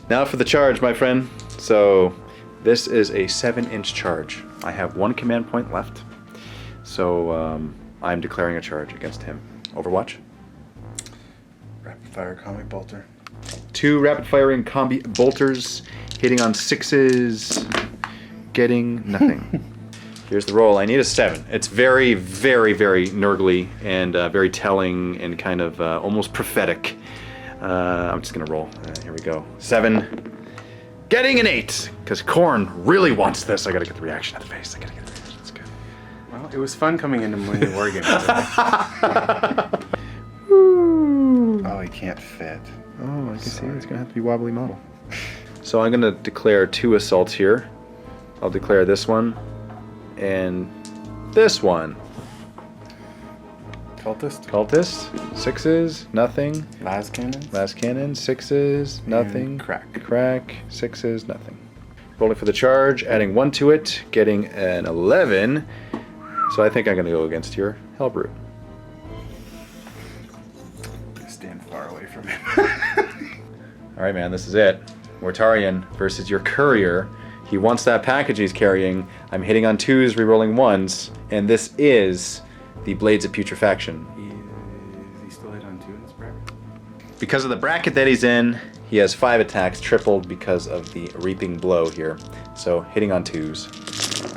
C: Now for the charge, my friend. So this is a 7-inch charge. I have 1 command point left. So I'm declaring a charge against him. Overwatch.
D: Rapid fire comic bolter.
C: 2 rapid firing combi bolters, hitting on 6s, getting nothing. Here's the roll. I need a 7. It's very, very, very nurgly and very telling and kind of almost prophetic. I'm just gonna roll. Here we go. 7. Getting an 8, because Korn really wants this. I gotta get the reaction at the face. I gotta get the reaction. That's good.
D: Well, it was fun coming into MiniWarGaming today. Oh, he can't fit.
C: Oh, I can see it's gonna have to be wobbly model. So I'm gonna declare 2 assaults here. I'll declare this one and this one.
D: Cultist.
C: Cultist, 6s, nothing.
D: Las Cannon.
C: Last cannon, 6s, nothing.
D: crack.
C: Crack, 6s, nothing. Rolling for the charge, adding 1 to it, getting an 11. So I think I'm gonna go against your Hellbrute.
D: Stand far away from him.
C: All right, man, this is it. Mortarion versus your courier. He wants that package he's carrying. I'm hitting on 2s, rerolling 1s, and this is the Blades of Putrefaction.
D: Is he still hit on 2 in this bracket?
C: Because of the bracket that he's in, he has 5 attacks, tripled because of the Reaping Blow here. So hitting on 2s,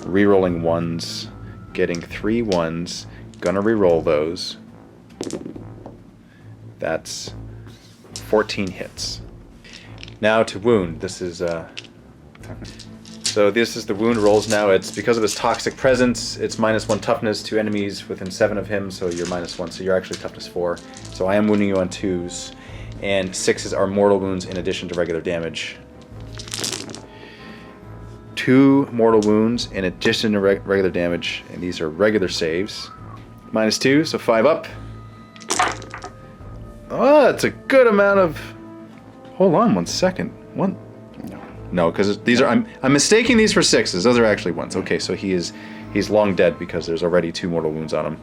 C: rerolling 1s, getting 3 1s, gonna reroll those. That's 14 hits. Now to wound. This is so this is the wound rolls now. It's because of his toxic presence. It's -1 toughness to enemies within 7 of him, so you're -1. So you're actually toughness 4. So I am wounding you on 2s, and 6s are mortal wounds in addition to regular damage. 2 mortal wounds in addition to regular damage, and these are regular saves. -2, so 5 up. Oh, that's a good amount of. Hold on 1 second. No, because these are. I'm mistaking these for 6s. Those are actually 1s. Okay, so he's long dead because there's already 2 mortal wounds on him.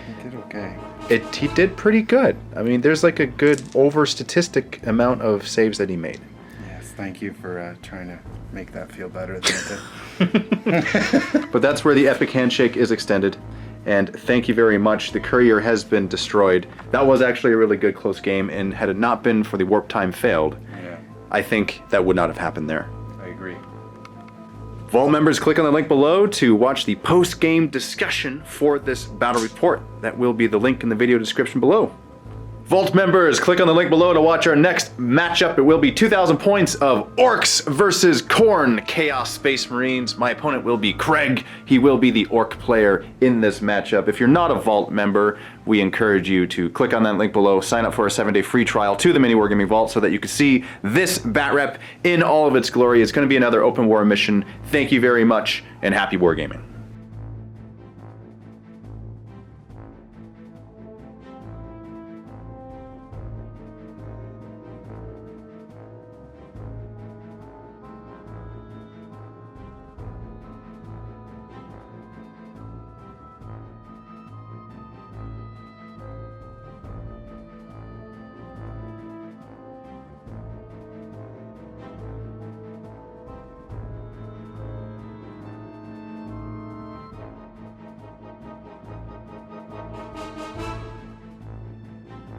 D: He did okay.
C: He did pretty good. I mean, there's like a good over statistic amount of saves that he made.
D: Yes, thank you for trying to make that feel better than it did.
C: But that's where the epic handshake is extended. And thank you very much. The courier has been destroyed. That was actually a really good close game, and had it not been for the warp time failed,
D: Yeah,
C: I think that would not have happened there.
D: I agree.
C: Vault members, click on the link below to watch the post-game discussion for this battle report. That will be the link in the video description below. Vault members, click on the link below to watch our next matchup. It will be 2,000 points of Orcs versus Khorne Chaos Space Marines. My opponent will be Craig. He will be the Orc player in this matchup. If you're not a Vault member, we encourage you to click on that link below, sign up for a 7-day free trial to the MiniWarGaming Vault so that you can see this Batrep in all of its glory. It's going to be another open war mission. Thank you very much, and happy wargaming.